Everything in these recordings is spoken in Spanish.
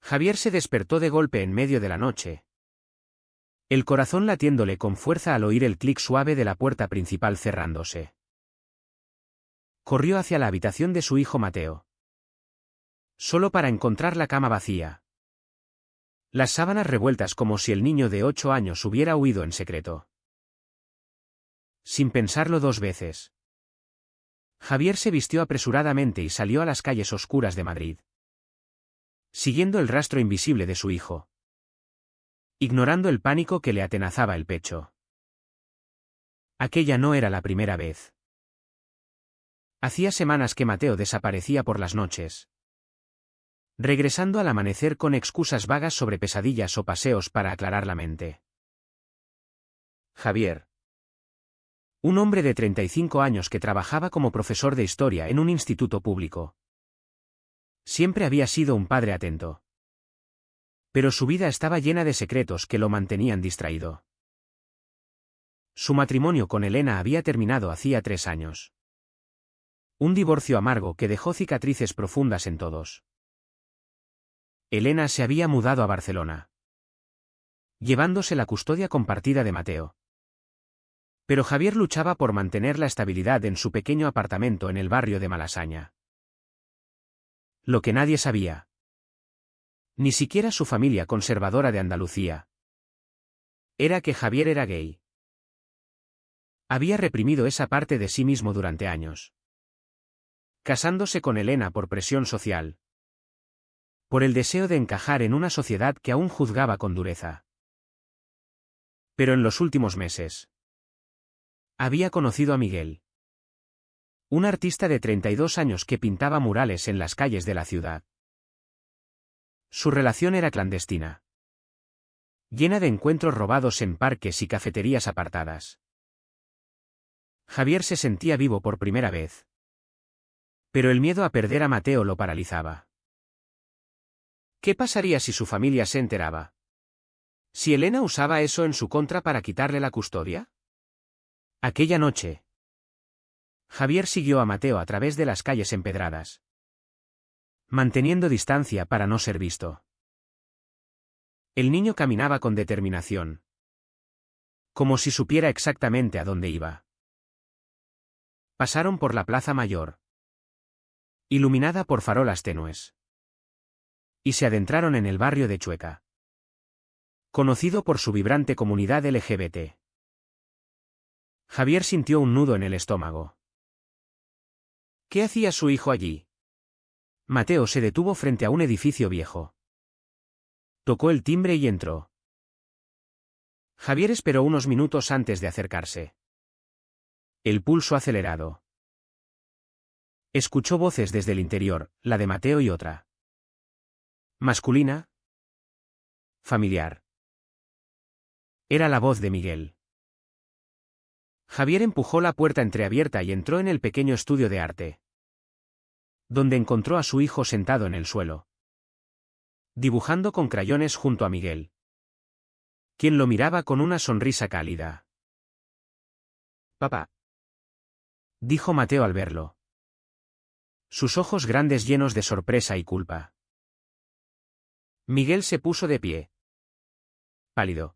Javier se despertó de golpe en medio de la noche, el corazón latiéndole con fuerza al oír el clic suave de la puerta principal cerrándose. Corrió hacia la habitación de su hijo Mateo, solo para encontrar la cama vacía, las sábanas revueltas como si el niño de 8 años hubiera huido en secreto. Sin pensarlo 2 veces, Javier se vistió apresuradamente y salió a las calles oscuras de Madrid, siguiendo el rastro invisible de su hijo, ignorando el pánico que le atenazaba el pecho. Aquella no era la primera vez. Hacía semanas que Mateo desaparecía por las noches, regresando al amanecer con excusas vagas sobre pesadillas o paseos para aclarar la mente. Javier, un hombre de 35 años que trabajaba como profesor de historia en un instituto público, siempre había sido un padre atento. Pero su vida estaba llena de secretos que lo mantenían distraído. Su matrimonio con Elena había terminado hacía 3 años. Un divorcio amargo que dejó cicatrices profundas en todos. Elena se había mudado a Barcelona, llevándose la custodia compartida de Mateo. Pero Javier luchaba por mantener la estabilidad en su pequeño apartamento en el barrio de Malasaña. Lo que nadie sabía, ni siquiera su familia conservadora de Andalucía, era que Javier era gay. Había reprimido esa parte de sí mismo durante años, casándose con Elena por presión social, por el deseo de encajar en una sociedad que aún juzgaba con dureza. Pero en los últimos meses, había conocido a Miguel, un artista de 32 años que pintaba murales en las calles de la ciudad. Su relación era clandestina, llena de encuentros robados en parques y cafeterías apartadas. Javier se sentía vivo por primera vez, pero el miedo a perder a Mateo lo paralizaba. ¿Qué pasaría si su familia se enteraba? ¿Si Elena usaba eso en su contra para quitarle la custodia? Aquella noche, Javier siguió a Mateo a través de las calles empedradas, manteniendo distancia para no ser visto. El niño caminaba con determinación, como si supiera exactamente a dónde iba. Pasaron por la Plaza Mayor, iluminada por farolas tenues, y se adentraron en el barrio de Chueca, conocido por su vibrante comunidad LGBT. Javier sintió un nudo en el estómago. ¿Qué hacía su hijo allí? Mateo se detuvo frente a un edificio viejo. Tocó el timbre y entró. Javier esperó unos minutos antes de acercarse, el pulso acelerado. Escuchó voces desde el interior, la de Mateo y otra. Masculina. Familiar. Era la voz de Miguel. Javier empujó la puerta entreabierta y entró en el pequeño estudio de arte, donde encontró a su hijo sentado en el suelo, dibujando con crayones junto a Miguel, quien lo miraba con una sonrisa cálida. «Papá», dijo Mateo al verlo, sus ojos grandes llenos de sorpresa y culpa. Miguel se puso de pie, pálido.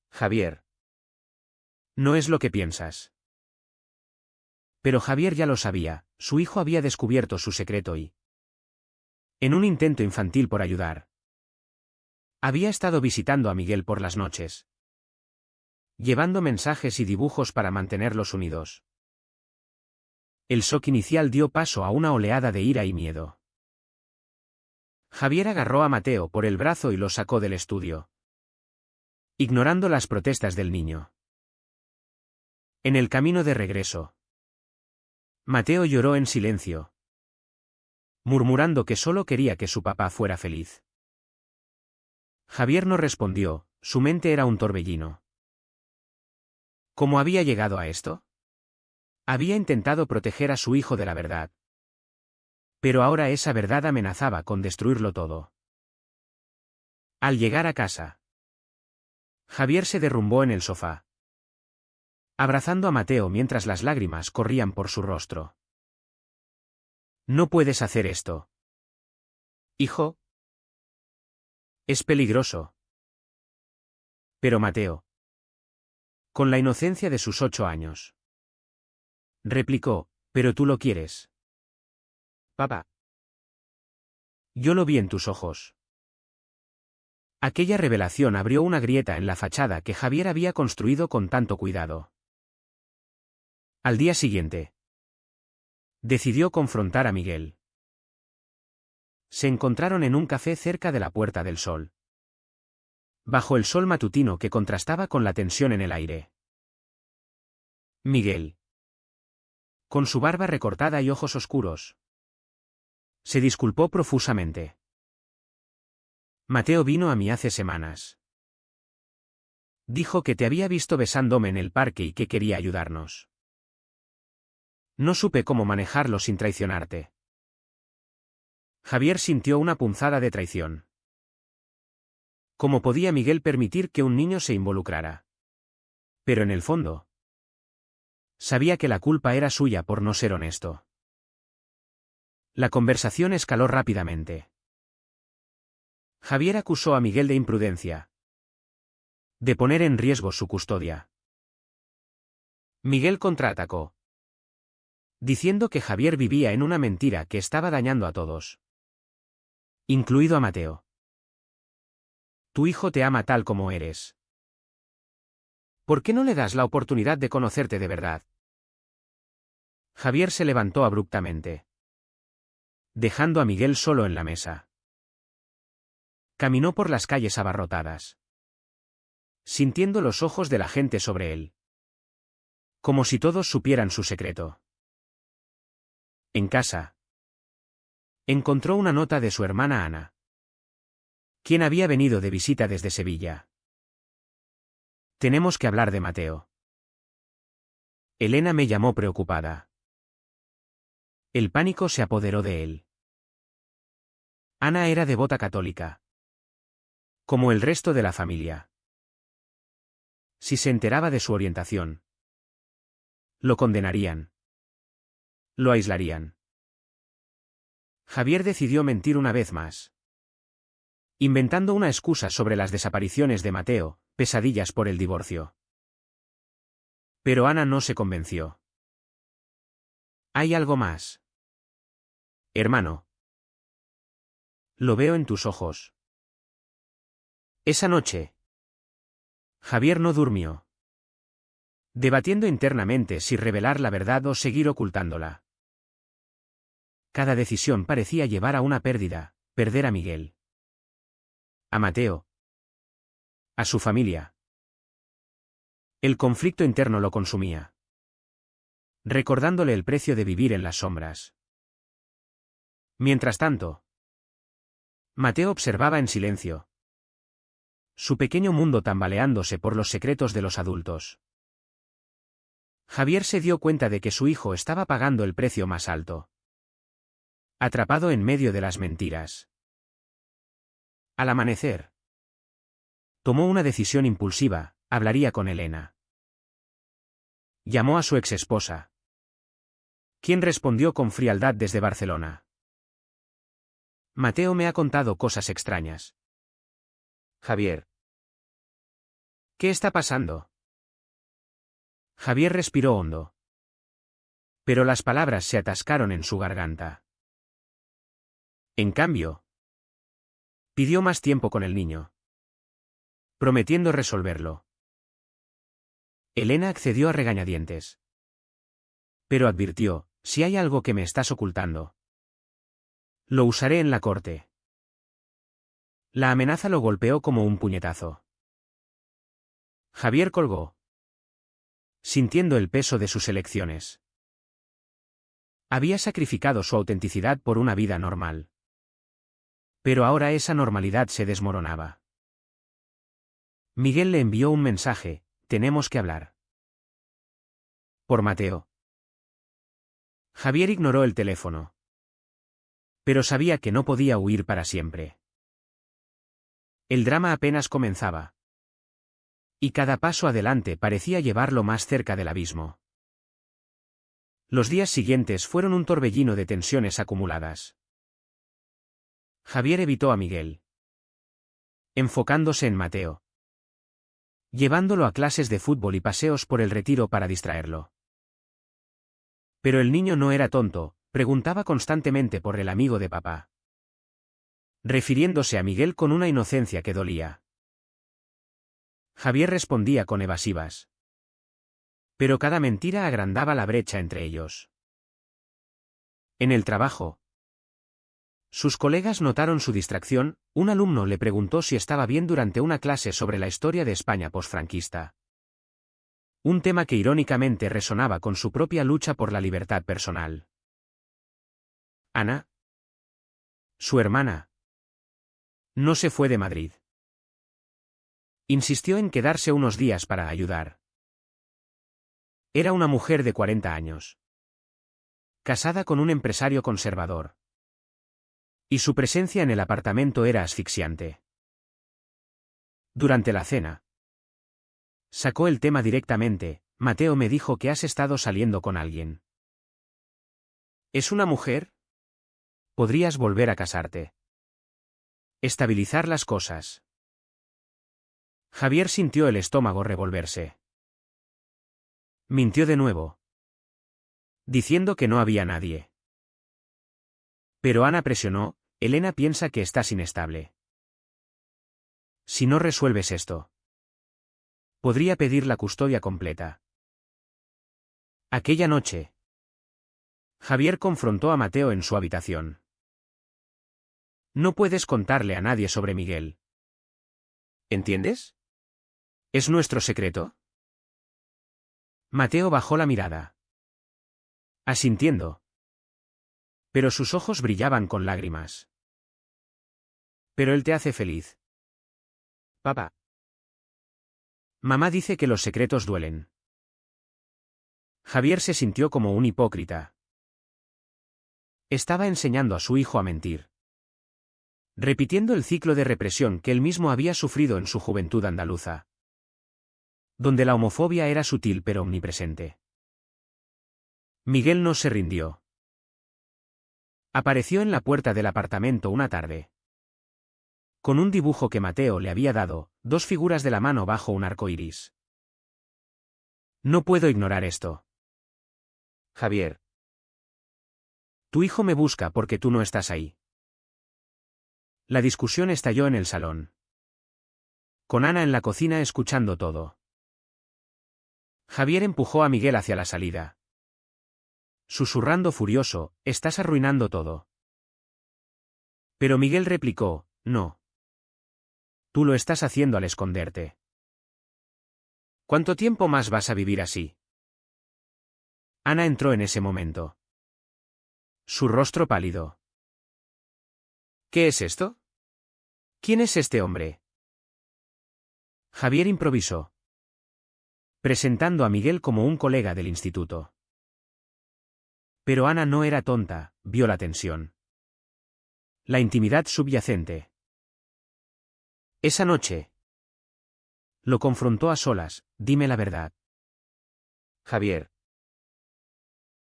«Javier, no es lo que piensas». Pero Javier ya lo sabía, su hijo había descubierto su secreto y, en un intento infantil por ayudar, había estado visitando a Miguel por las noches, llevando mensajes y dibujos para mantenerlos unidos. El shock inicial dio paso a una oleada de ira y miedo. Javier agarró a Mateo por el brazo y lo sacó del estudio, ignorando las protestas del niño. En el camino de regreso, Mateo lloró en silencio, murmurando que solo quería que su papá fuera feliz. Javier no respondió, su mente era un torbellino. ¿Cómo había llegado a esto? Había intentado proteger a su hijo de la verdad, pero ahora esa verdad amenazaba con destruirlo todo. Al llegar a casa, Javier se derrumbó en el sofá, abrazando a Mateo mientras las lágrimas corrían por su rostro. «No puedes hacer esto, hijo», Es peligroso. Pero Mateo. Con la inocencia de sus 8 años. Replicó, pero tú lo quieres. Papá. Yo lo vi en tus ojos. Aquella revelación abrió una grieta en la fachada que Javier había construido con tanto cuidado. Al día siguiente, decidió confrontar a Miguel. Se encontraron en un café cerca de la Puerta del Sol. Bajo el sol matutino que contrastaba con la tensión en el aire. Miguel. Con su barba recortada y ojos oscuros. Se disculpó profusamente. Mateo vino a mí hace semanas. Dijo que te había visto besándome en el parque y que quería ayudarnos. No supe cómo manejarlo sin traicionarte. Javier sintió una punzada de traición. ¿Cómo podía Miguel permitir que un niño se involucrara? Pero en el fondo, sabía que la culpa era suya por no ser honesto. La conversación escaló rápidamente. Javier acusó a Miguel de imprudencia. De poner en riesgo su custodia. Miguel contraatacó. Diciendo que Javier vivía en una mentira que estaba dañando a todos. Incluido a Mateo. Tu hijo te ama tal como eres. ¿Por qué no le das la oportunidad de conocerte de verdad? Javier se levantó abruptamente. Dejando a Miguel solo en la mesa. Caminó por las calles abarrotadas. Sintiendo los ojos de la gente sobre él. Como si todos supieran su secreto. En casa. Encontró una nota de su hermana Ana. Quien había venido de visita desde Sevilla. Tenemos que hablar de Mateo. Elena me llamó preocupada. El pánico se apoderó de él. Ana era devota católica. Como el resto de la familia. Si se enteraba de su orientación, lo condenarían. Lo aislarían. Javier decidió mentir una vez más. Inventando una excusa sobre las desapariciones de Mateo, pesadillas por el divorcio. Pero Ana no se convenció. Hay algo más. Hermano. Lo veo en tus ojos. Esa noche. Javier no durmió. Debatiendo internamente si revelar la verdad o seguir ocultándola. Cada decisión parecía llevar a una pérdida, perder a Miguel. A Mateo. A su familia. El conflicto interno lo consumía. Recordándole el precio de vivir en las sombras. Mientras tanto, Mateo observaba en silencio. Su pequeño mundo tambaleándose por los secretos de los adultos. Javier se dio cuenta de que su hijo estaba pagando el precio más alto. Atrapado en medio de las mentiras. Al amanecer, tomó una decisión impulsiva, hablaría con Elena. Llamó a su exesposa. Quien respondió con frialdad desde Barcelona. Mateo me ha contado cosas extrañas. Javier. ¿Qué está pasando? Javier respiró hondo. Pero las palabras se atascaron en su garganta. En cambio, pidió más tiempo con el niño. Prometiendo resolverlo. Elena accedió a regañadientes. Pero advirtió, si hay algo que me estás ocultando. Lo usaré en la corte. La amenaza lo golpeó como un puñetazo. Javier colgó. Sintiendo el peso de sus elecciones. Había sacrificado su autenticidad por una vida normal. Pero ahora esa normalidad se desmoronaba. Miguel le envió un mensaje, tenemos que hablar. Por Mateo. Javier ignoró el teléfono. Pero sabía que no podía huir para siempre. El drama apenas comenzaba. Y cada paso adelante parecía llevarlo más cerca del abismo. Los días siguientes fueron un torbellino de tensiones acumuladas. Javier evitó a Miguel. enfocándose en Mateo, llevándolo a clases de fútbol y paseos por el retiro para distraerlo. Pero el niño no era tonto, preguntaba constantemente por el amigo de papá, refiriéndose a Miguel con una inocencia que dolía. Javier respondía con evasivas. Pero cada mentira agrandaba la brecha entre ellos. En el trabajo, sus colegas notaron su distracción. Un alumno le preguntó si estaba bien durante una clase sobre la historia de España posfranquista. Un tema que irónicamente resonaba con su propia lucha por la libertad personal. Ana, su hermana, no se fue de Madrid. Insistió en quedarse unos días para ayudar. Era una mujer de 40 años. Casada con un empresario conservador. Y su presencia en el apartamento era asfixiante. Durante la cena, sacó el tema directamente. Mateo me dijo que has estado saliendo con alguien. ¿Es una mujer? Podrías volver a casarte. Estabilizar las cosas. Javier sintió el estómago revolverse. Mintió de nuevo, diciendo que no había nadie. Pero Ana presionó. Elena piensa que estás inestable. Si no resuelves esto, podría pedir la custodia completa. Aquella noche, Javier confrontó a Mateo en su habitación. No puedes contarle a nadie sobre Miguel. ¿Entiendes? ¿Es nuestro secreto? Mateo bajó la mirada, asintiendo. Pero sus ojos brillaban con lágrimas. Pero él te hace feliz. Papá. Mamá dice que los secretos duelen. Javier se sintió como un hipócrita. Estaba enseñando a su hijo a mentir, repitiendo el ciclo de represión que él mismo había sufrido en su juventud andaluza, donde la homofobia era sutil pero omnipresente. Miguel no se rindió. Apareció en la puerta del apartamento una tarde, con un dibujo que Mateo le había dado, dos figuras de la mano bajo un arco iris. No puedo ignorar esto. Javier. Tu hijo me busca porque tú no estás ahí. La discusión estalló en el salón, con Ana en la cocina escuchando todo. Javier empujó a Miguel hacia la salida, susurrando furioso, estás arruinando todo. Pero Miguel replicó, no. Tú lo estás haciendo al esconderte. ¿Cuánto tiempo más vas a vivir así? Ana entró en ese momento. Su rostro pálido. ¿Qué es esto? ¿Quién es este hombre? Javier improvisó, presentando a Miguel como un colega del instituto. Pero Ana no era tonta, vio la tensión, la intimidad subyacente. Esa noche, lo confrontó a solas, dime la verdad. Javier.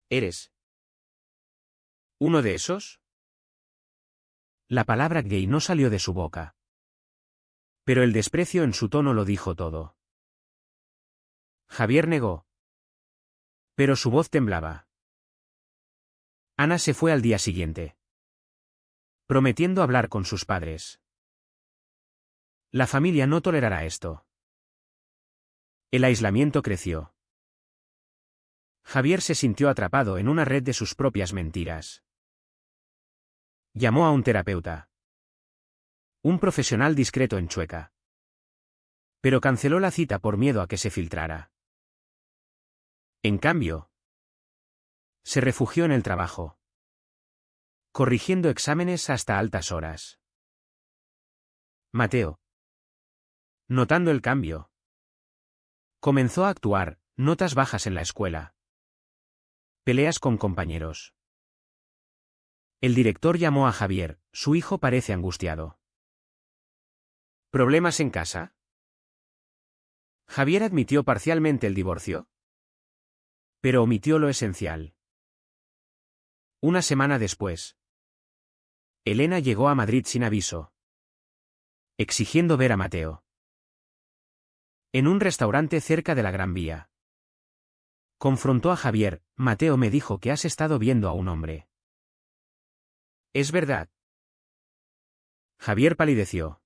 ¿Eres uno de esos? La palabra gay no salió de su boca, pero el desprecio en su tono lo dijo todo. Javier negó, pero su voz temblaba. Ana se fue al día siguiente, prometiendo hablar con sus padres. La familia no tolerará esto. El aislamiento creció. Javier se sintió atrapado en una red de sus propias mentiras. Llamó a un terapeuta, un profesional discreto en Chueca, pero canceló la cita por miedo a que se filtrara. En cambio, se refugió en el trabajo, corrigiendo exámenes hasta altas horas. Mateo, notando el cambio, comenzó a actuar, notas bajas en la escuela, peleas con compañeros. El director llamó a Javier, su hijo parece angustiado. ¿Problemas en casa? Javier admitió parcialmente el divorcio, pero omitió lo esencial. Una semana después, Elena llegó a Madrid sin aviso. exigiendo ver a Mateo. En un restaurante cerca de la Gran Vía. Confrontó a Javier. Mateo me dijo que has estado viendo a un hombre. ¿Es verdad? Javier palideció.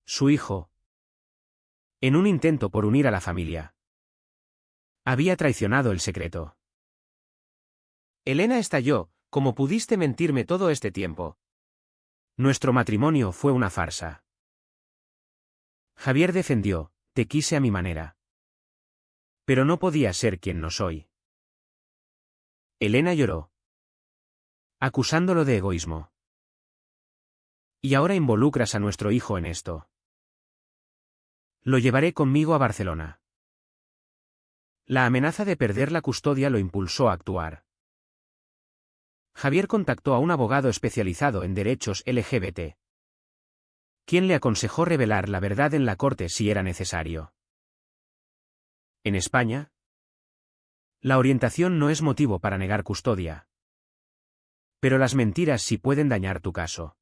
Su hijo. En un intento por unir a la familia. Había traicionado el secreto. Elena estalló. ¿Cómo pudiste mentirme todo este tiempo? Nuestro matrimonio fue una farsa. Javier defendió. Te quise a mi manera. Pero no podía ser quien no soy. Elena lloró, acusándolo de egoísmo. Y ahora involucras a nuestro hijo en esto. Lo llevaré conmigo a Barcelona. La amenaza de perder la custodia lo impulsó a actuar. Javier contactó a un abogado especializado en derechos LGBT, quien le aconsejó revelar la verdad en la corte si era necesario. En España, la orientación no es motivo para negar custodia. Pero las mentiras sí pueden dañar tu caso.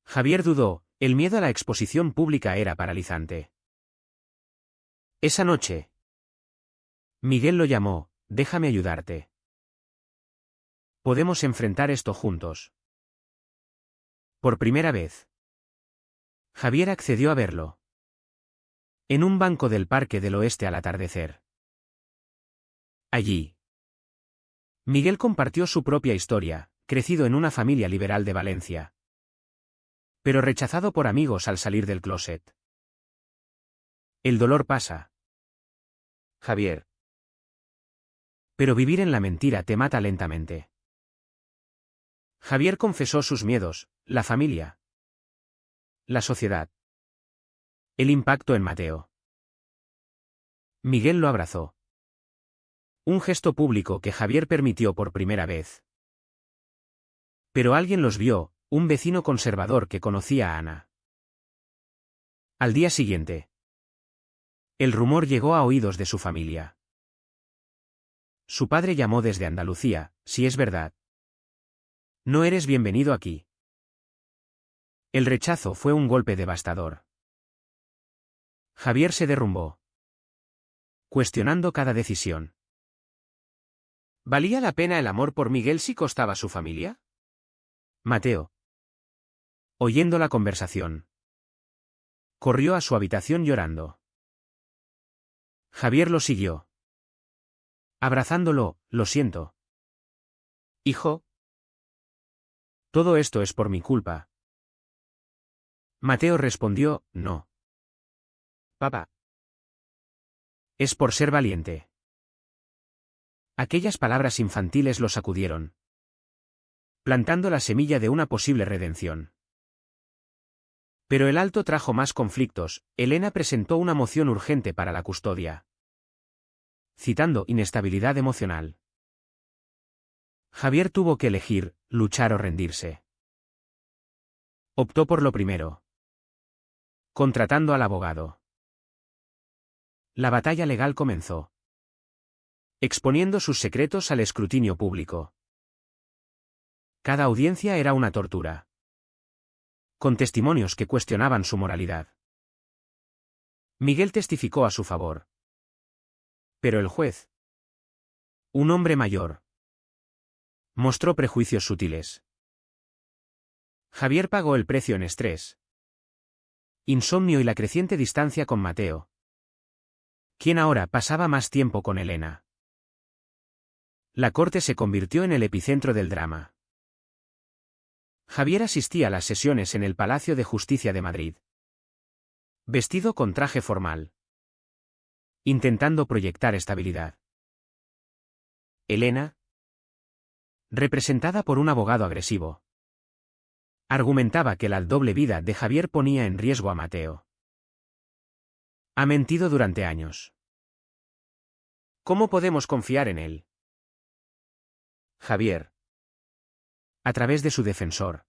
Javier dudó. El miedo a la exposición pública era paralizante. Esa noche, Miguel lo llamó. Déjame ayudarte. Podemos enfrentar esto juntos. Por primera vez, Javier accedió a verlo. En un banco del Parque del Oeste al atardecer. Allí, Miguel compartió su propia historia, crecido en una familia liberal de Valencia, pero rechazado por amigos al salir del closet. El dolor pasa, Javier. Pero vivir en la mentira te mata lentamente. Javier confesó sus miedos, la familia, la sociedad, el impacto en Mateo. Miguel lo abrazó. Un gesto público que Javier permitió por primera vez. Pero alguien los vio, un vecino conservador que conocía a Ana. Al día siguiente, el rumor llegó a oídos de su familia. Su padre llamó desde Andalucía. Si es verdad, no eres bienvenido aquí. El rechazo fue un golpe devastador. Javier se derrumbó, cuestionando cada decisión. ¿Valía la pena el amor por Miguel si costaba su familia? Mateo, oyendo la conversación, corrió a su habitación llorando. Javier lo siguió, abrazándolo. Lo siento, hijo. Todo esto es por mi culpa. Mateo respondió, no. Papá. Es por ser valiente. Aquellas palabras infantiles lo sacudieron, plantando la semilla de una posible redención. Pero el alto trajo más conflictos. Elena presentó una moción urgente para la custodia, citando inestabilidad emocional. Javier tuvo que elegir, luchar o rendirse. Optó por lo primero, contratando al abogado. La batalla legal comenzó, exponiendo sus secretos al escrutinio público. Cada audiencia era una tortura, con testimonios que cuestionaban su moralidad. Miguel testificó a su favor. Pero el juez, un hombre mayor, mostró prejuicios sutiles. Javier pagó el precio en estrés, insomnio y la creciente distancia con Mateo, quien ahora pasaba más tiempo con Elena. La corte se convirtió en el epicentro del drama. Javier asistía a las sesiones en el Palacio de Justicia de Madrid, vestido con traje formal, intentando proyectar estabilidad. Elena, representada por un abogado agresivo, argumentaba que la doble vida de Javier ponía en riesgo a Mateo. Ha mentido durante años. ¿Cómo podemos confiar en él? Javier, a través de su defensor,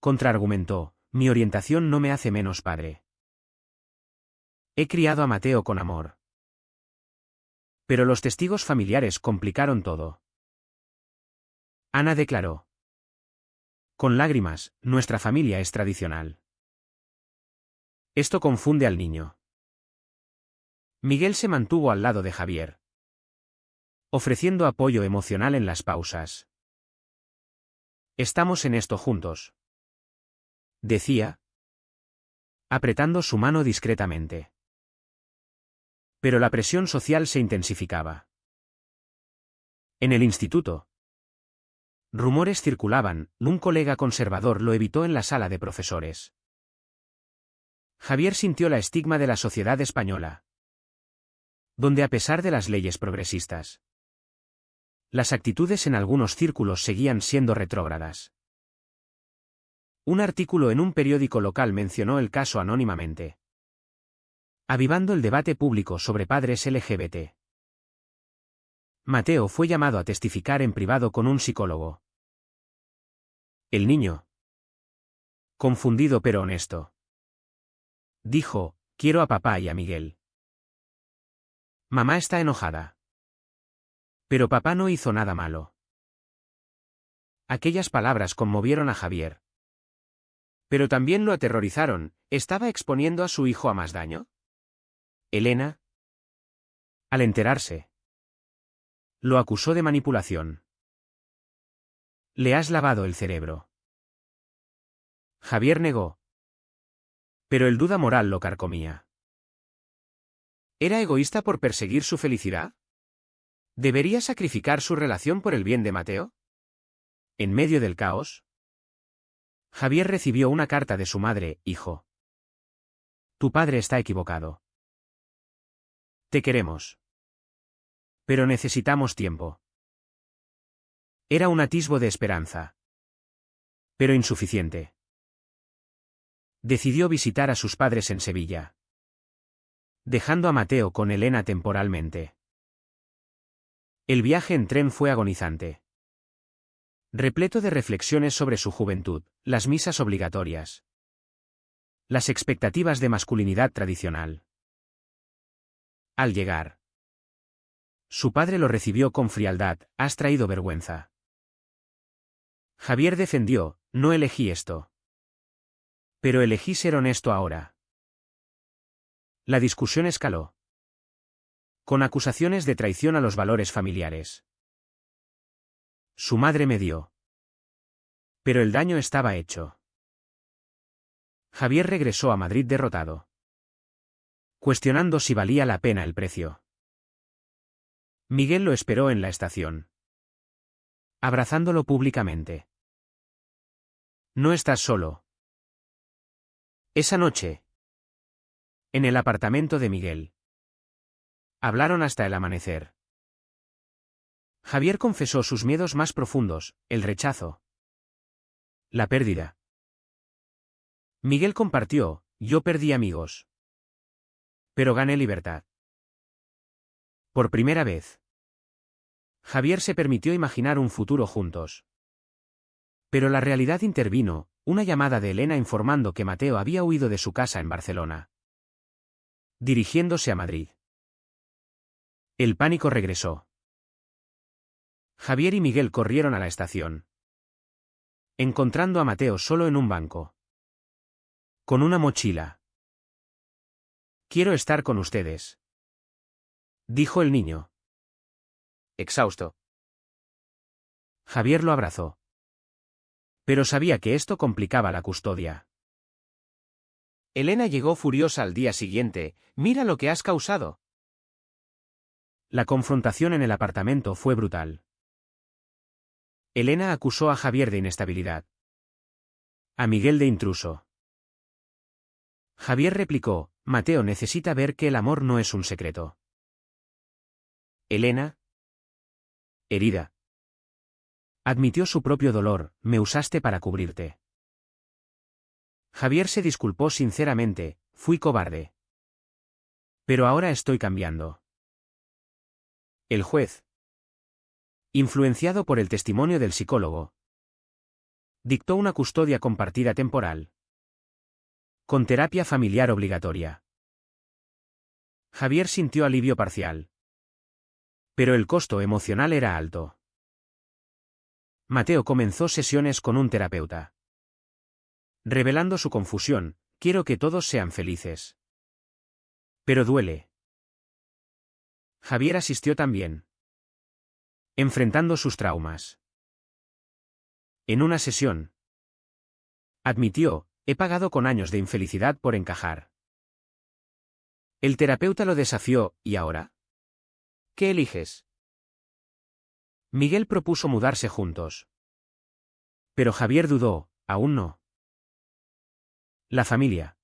contraargumentó, mi orientación no me hace menos padre. He criado a Mateo con amor. Pero los testigos familiares complicaron todo. Ana declaró. Con lágrimas, nuestra familia es tradicional. Esto confunde al niño. Miguel se mantuvo al lado de Javier, ofreciendo apoyo emocional en las pausas. Estamos en esto juntos, decía, apretando su mano discretamente. Pero la presión social se intensificaba. En el instituto, rumores circulaban, un colega conservador lo evitó en la sala de profesores. Javier sintió la estigma de la sociedad española, donde a pesar de las leyes progresistas, las actitudes en algunos círculos seguían siendo retrógradas. Un artículo en un periódico local mencionó el caso anónimamente, avivando el debate público sobre padres LGBT. Mateo fue llamado a testificar en privado con un psicólogo. El niño, confundido pero honesto, dijo: quiero a papá y a Miguel. Mamá está enojada. Pero papá no hizo nada malo. Aquellas palabras conmovieron a Javier. Pero también lo aterrorizaron. ¿Estaba exponiendo a su hijo a más daño? Elena, al enterarse, lo acusó de manipulación. Le has lavado el cerebro. Javier negó. Pero el duda moral lo carcomía. ¿Era egoísta por perseguir su felicidad? ¿Debería sacrificar su relación por el bien de Mateo? En medio del caos, Javier recibió una carta de su madre: hijo, tu padre está equivocado. Te queremos. Pero necesitamos tiempo. Era un atisbo de esperanza, pero insuficiente. Decidió visitar a sus padres en Sevilla, dejando a Mateo con Elena temporalmente. El viaje en tren fue agonizante, repleto de reflexiones sobre su juventud, las misas obligatorias, las expectativas de masculinidad tradicional. Al llegar, su padre lo recibió con frialdad: has traído vergüenza. Javier defendió: no elegí esto. Pero elegí ser honesto ahora. La discusión escaló, con acusaciones de traición a los valores familiares. Su madre medió. Pero el daño estaba hecho. Javier regresó a Madrid derrotado, cuestionando si valía la pena el precio. Miguel lo esperó en la estación, abrazándolo públicamente. No estás solo. Esa noche, en el apartamento de Miguel, hablaron hasta el amanecer. Javier confesó sus miedos más profundos: el rechazo, la pérdida. Miguel compartió: yo perdí amigos, pero gané libertad. Por primera vez, Javier se permitió imaginar un futuro juntos. Pero la realidad intervino: una llamada de Elena informando que Mateo había huido de su casa en Barcelona, dirigiéndose a Madrid. El pánico regresó. Javier y Miguel corrieron a la estación, encontrando a Mateo solo en un banco, con una mochila. Quiero estar con ustedes, dijo el niño, exhausto. Javier lo abrazó. Pero sabía que esto complicaba la custodia. Elena llegó furiosa al día siguiente: mira lo que has causado. La confrontación en el apartamento fue brutal. Elena acusó a Javier de inestabilidad, a Miguel de intruso. Javier replicó: Mateo necesita ver que el amor no es un secreto. Elena, herida, admitió su propio dolor: me usaste para cubrirte. Javier se disculpó sinceramente: fui cobarde. Pero ahora estoy cambiando. El juez, influenciado por el testimonio del psicólogo, dictó una custodia compartida temporal, con terapia familiar obligatoria. Javier sintió alivio parcial. Pero el costo emocional era alto. Mateo comenzó sesiones con un terapeuta. Revelando su confusión, quiero que todos sean felices. Pero duele. Javier asistió también. Enfrentando sus traumas. En una sesión. Admitió, he pagado con años de infelicidad por encajar. El terapeuta lo desafió, ¿y ahora? ¿Qué eliges? Miguel propuso mudarse juntos. Pero Javier dudó, aún no. La familia.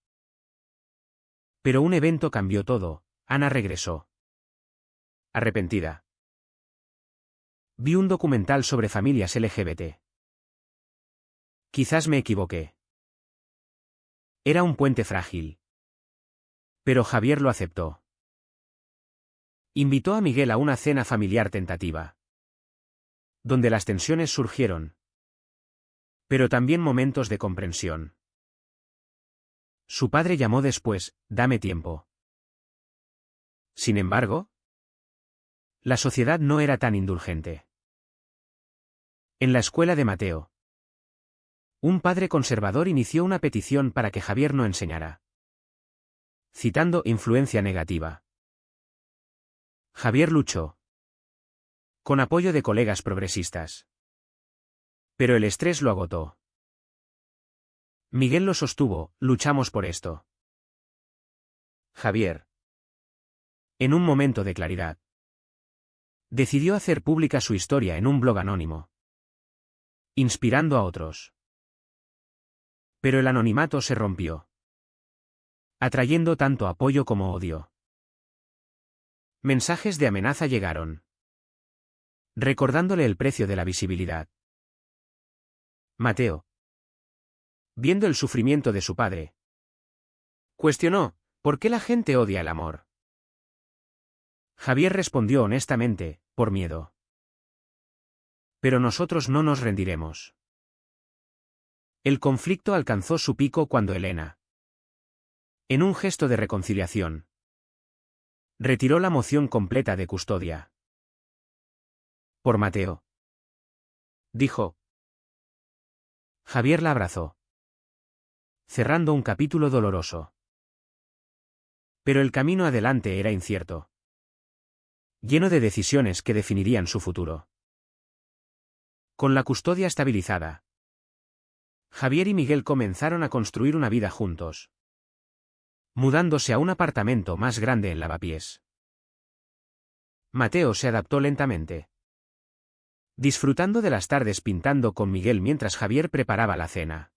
Pero un evento cambió todo, Ana regresó. Arrepentida. Vi un documental sobre familias LGBT. Quizás me equivoqué. Era un puente frágil. Pero Javier lo aceptó. Invitó a Miguel a una cena familiar tentativa. Donde las tensiones surgieron. Pero también momentos de comprensión. Su padre llamó después, dame tiempo. Sin embargo, la sociedad no era tan indulgente. En la escuela de Mateo, un padre conservador inició una petición para que Javier no enseñara. Citando influencia negativa. Javier luchó. Con apoyo de colegas progresistas. Pero el estrés lo agotó. Miguel lo sostuvo, luchamos por esto. Javier. En un momento de claridad. Decidió hacer pública su historia en un blog anónimo. Inspirando a otros. Pero el anonimato se rompió. Atrayendo tanto apoyo como odio. Mensajes de amenaza llegaron. Recordándole el precio de la visibilidad. Mateo. Viendo el sufrimiento de su padre. Cuestionó, ¿por qué la gente odia el amor? Javier respondió honestamente, por miedo. Pero nosotros no nos rendiremos. El conflicto alcanzó su pico cuando Elena, en un gesto de reconciliación, retiró la moción completa de custodia. Por Mateo. Dijo. Javier la abrazó. Cerrando un capítulo doloroso. Pero el camino adelante era incierto. Lleno de decisiones que definirían su futuro. Con la custodia estabilizada, Javier y Miguel comenzaron a construir una vida juntos. Mudándose a un apartamento más grande en Lavapiés. Mateo se adaptó lentamente. Disfrutando de las tardes pintando con Miguel mientras Javier preparaba la cena.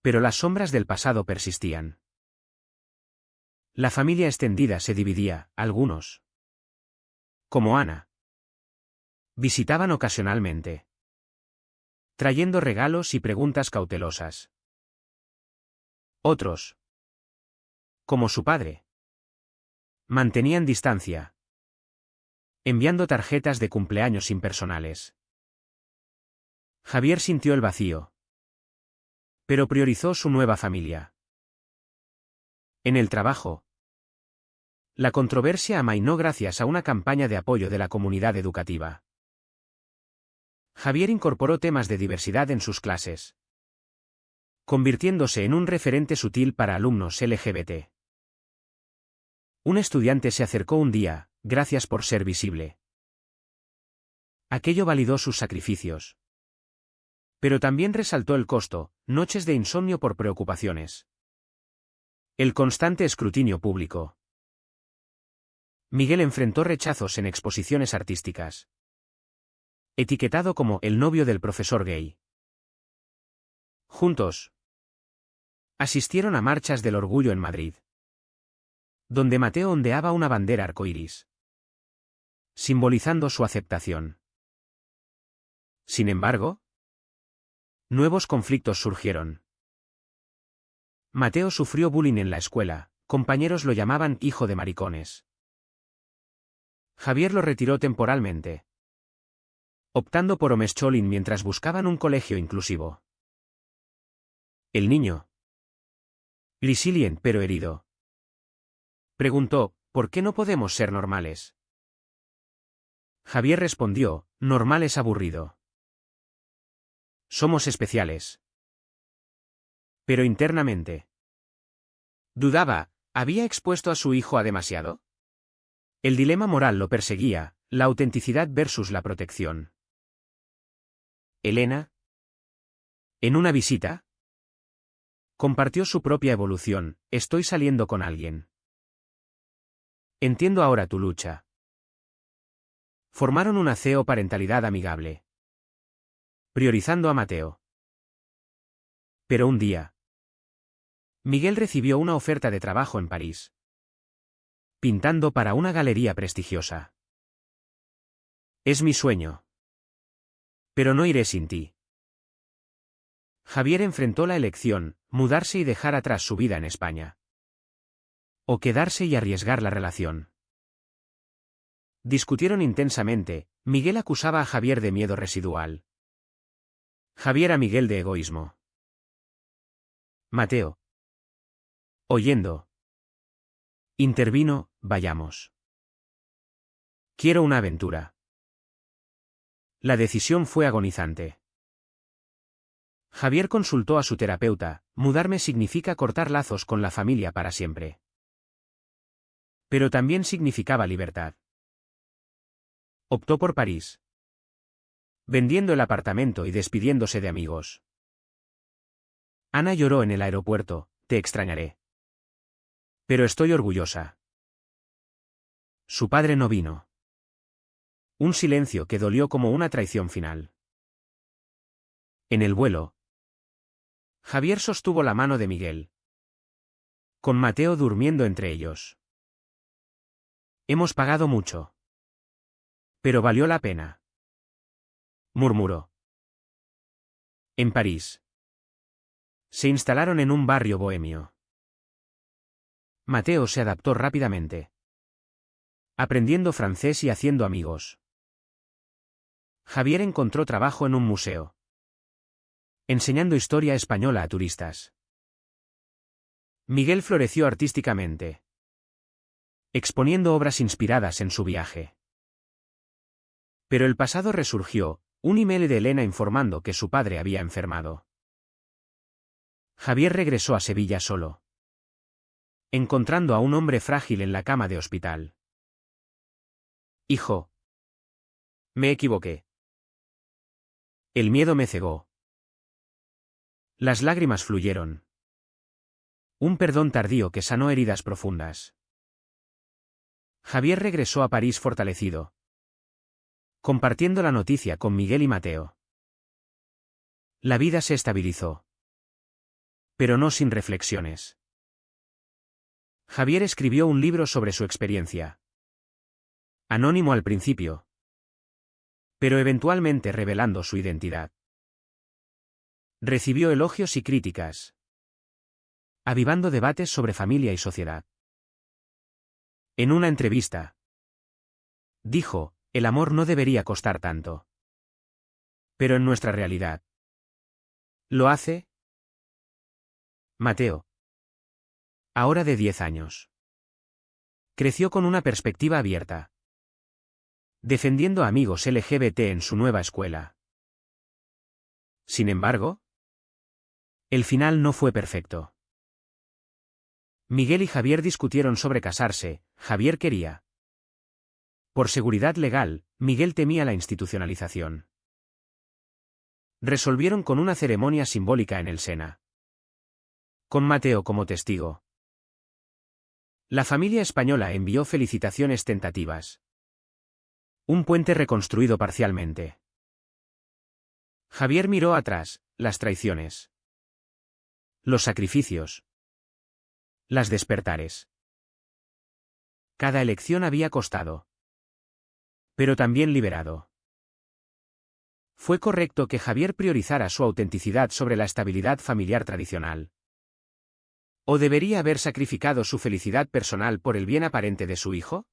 Pero las sombras del pasado persistían. La familia extendida se dividía, algunos, como Ana, visitaban ocasionalmente, trayendo regalos y preguntas cautelosas. Otros, como su padre, mantenían distancia, enviando tarjetas de cumpleaños impersonales. Javier sintió el vacío, pero priorizó su nueva familia. En el trabajo, la controversia amainó gracias a una campaña de apoyo de la comunidad educativa. Javier incorporó temas de diversidad en sus clases, convirtiéndose en un referente sutil para alumnos LGBT. Un estudiante se acercó un día, gracias por ser visible. Aquello validó sus sacrificios. Pero también resaltó el costo, noches de insomnio por preocupaciones. El constante escrutinio público. Miguel enfrentó rechazos en exposiciones artísticas. Etiquetado como el novio del profesor gay. Juntos, asistieron a marchas del orgullo en Madrid, donde Mateo ondeaba una bandera arcoíris, simbolizando su aceptación. Sin embargo, nuevos conflictos surgieron. Mateo sufrió bullying en la escuela, compañeros lo llamaban hijo de maricones. Javier lo retiró temporalmente, optando por homeschooling mientras buscaban un colegio inclusivo. El niño, resilient pero herido, preguntó, ¿por qué no podemos ser normales? Javier respondió, normal es aburrido. Somos especiales. Pero internamente. Dudaba, ¿había expuesto a su hijo a demasiado? El dilema moral lo perseguía, la autenticidad versus la protección. Elena. En una visita. Compartió su propia evolución, estoy saliendo con alguien. Entiendo ahora tu lucha. Formaron una parentalidad amigable. Priorizando a Mateo. Pero un día. Miguel recibió una oferta de trabajo en París. Pintando para una galería prestigiosa. Es mi sueño. Pero no iré sin ti. Javier enfrentó la elección, mudarse y dejar atrás su vida en España. O quedarse y arriesgar la relación. Discutieron intensamente, Miguel acusaba a Javier de miedo residual. Javier a Miguel de egoísmo. Mateo. Oyendo. Intervino, vayamos. Quiero una aventura. La decisión fue agonizante. Javier consultó a su terapeuta, mudarme significa cortar lazos con la familia para siempre. Pero también significaba libertad. Optó por París. Vendiendo el apartamento y despidiéndose de amigos. Ana lloró en el aeropuerto, te extrañaré. Pero estoy orgullosa. Su padre no vino. Un silencio que dolió como una traición final. En el vuelo. Javier sostuvo la mano de Miguel. Con Mateo durmiendo entre ellos. Hemos pagado mucho. Pero valió la pena. Murmuró. En París. Se instalaron en un barrio bohemio. Mateo se adaptó rápidamente. Aprendiendo francés y haciendo amigos. Javier encontró trabajo en un museo. Enseñando historia española a turistas. Miguel floreció artísticamente. Exponiendo obras inspiradas en su viaje. Pero el pasado resurgió, un email de Elena informando que su padre había enfermado. Javier regresó a Sevilla solo. Encontrando a un hombre frágil en la cama de hospital. Hijo. Me equivoqué. El miedo me cegó. Las lágrimas fluyeron. Un perdón tardío que sanó heridas profundas. Javier regresó a París fortalecido. Compartiendo la noticia con Miguel y Mateo. La vida se estabilizó. Pero no sin reflexiones. Javier escribió un libro sobre su experiencia. Anónimo al principio. Pero eventualmente revelando su identidad. Recibió elogios y críticas. Avivando debates sobre familia y sociedad. En una entrevista. Dijo, el amor no debería costar tanto. Pero en nuestra realidad. ¿Lo hace? Mateo. Ahora de 10 años. Creció con una perspectiva abierta. Defendiendo a amigos LGBT en su nueva escuela. Sin embargo, el final no fue perfecto. Miguel y Javier discutieron sobre casarse, Javier quería. Por seguridad legal, Miguel temía la institucionalización. Resolvieron con una ceremonia simbólica en el Sena. Con Mateo como testigo. La familia española envió felicitaciones tentativas. Un puente reconstruido parcialmente. Javier miró atrás, las traiciones. Los sacrificios. Las despertares. Cada elección había costado. Pero también liberado. Fue correcto que Javier priorizara su autenticidad sobre la estabilidad familiar tradicional. ¿O debería haber sacrificado su felicidad personal por el bien aparente de su hijo?